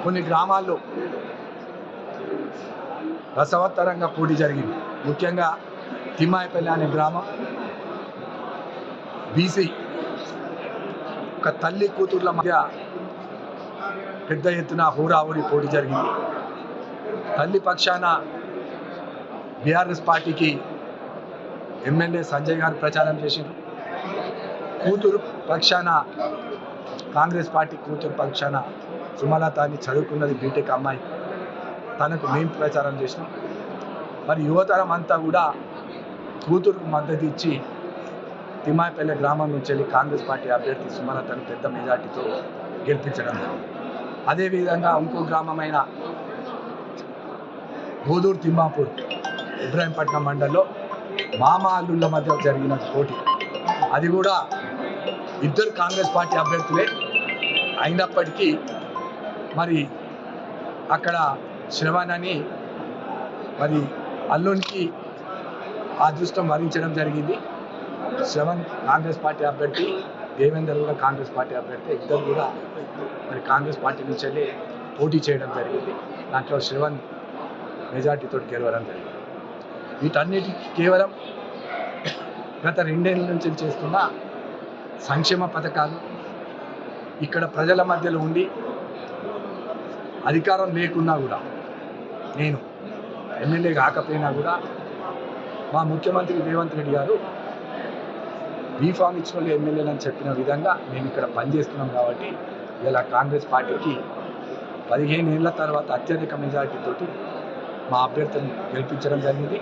కొన్ని గ్రామాల్లో రసవత్తరంగా పోటీ జరిగింది. ముఖ్యంగా తిమ్మాయిపల్లి అనే గ్రామం బీసీ ఒక తల్లి కూతుర్ల మధ్య పెద్ద ఎత్తున హోరాహోరీ పోటీ జరిగింది. తల్లి పక్షాన బీఆర్ఎస్ పార్టీకి ఎమ్మెల్యే సంజయ్ గారు ప్రచారం చేశారు. కూతురు పక్షాన కాంగ్రెస్ పార్టీ కూతురు పక్షాన సుమలత అని చదువుకున్నది బీటెక్ అమ్మాయి, తనకు మేము ప్రచారం చేసినాం. మరి యువతరం అంతా కూడా కూతురుకు మద్దతు ఇచ్చి తిమ్మాయిపల్లె గ్రామం నుంచి వెళ్ళి కాంగ్రెస్ పార్టీ అభ్యర్థి సుమలతను పెద్ద మెజార్టీతో గెలిపించడం. అదేవిధంగా ఇంకో గ్రామమైన గోదూరు తిమ్మాపూర్ ఇబ్రాహీంపట్నం మండలంలో మామ అల్లుళ్ళ మధ్య జరిగిన పోటీ, అది కూడా ఇద్దరు కాంగ్రెస్ పార్టీ అభ్యర్థులే అయినప్పటికీ మరి అక్కడ శ్రవణ్ అని మరి అల్లునికి అదృష్టం వరించడం జరిగింది. శ్రవణ్ కాంగ్రెస్ పార్టీ అభ్యర్థి, దేవేందర్ కూడా కాంగ్రెస్ పార్టీ అభ్యర్థి, ఇద్దరు కూడా మరి కాంగ్రెస్ పార్టీ నుంచి వెళ్ళి పోటీ చేయడం జరిగింది. దాంట్లో శ్రవణ్ మెజార్టీతో గెలవడం జరిగింది. వీటన్నిటికీ కేవలం గత 2 ఏళ్ళ నుంచి చేస్తున్న సంక్షేమ పథకాలు, ఇక్కడ ప్రజల మధ్యలో ఉండి అధికారం లేకున్నా కూడా, నేను ఎమ్మెల్యే కాకపోయినా కూడా మా ముఖ్యమంత్రి రేవంత్ రెడ్డి గారు బీఫామ్ ఇచ్చిన వాళ్ళు ఎమ్మెల్యేలని చెప్పిన విధంగా మేము ఇక్కడ పనిచేస్తున్నాం. కాబట్టి ఇలా కాంగ్రెస్ పార్టీకి 15 ఏళ్ల తర్వాత అత్యధిక మెజార్టీతోటి మా అభ్యర్థిని గెలిపించడం జరిగింది.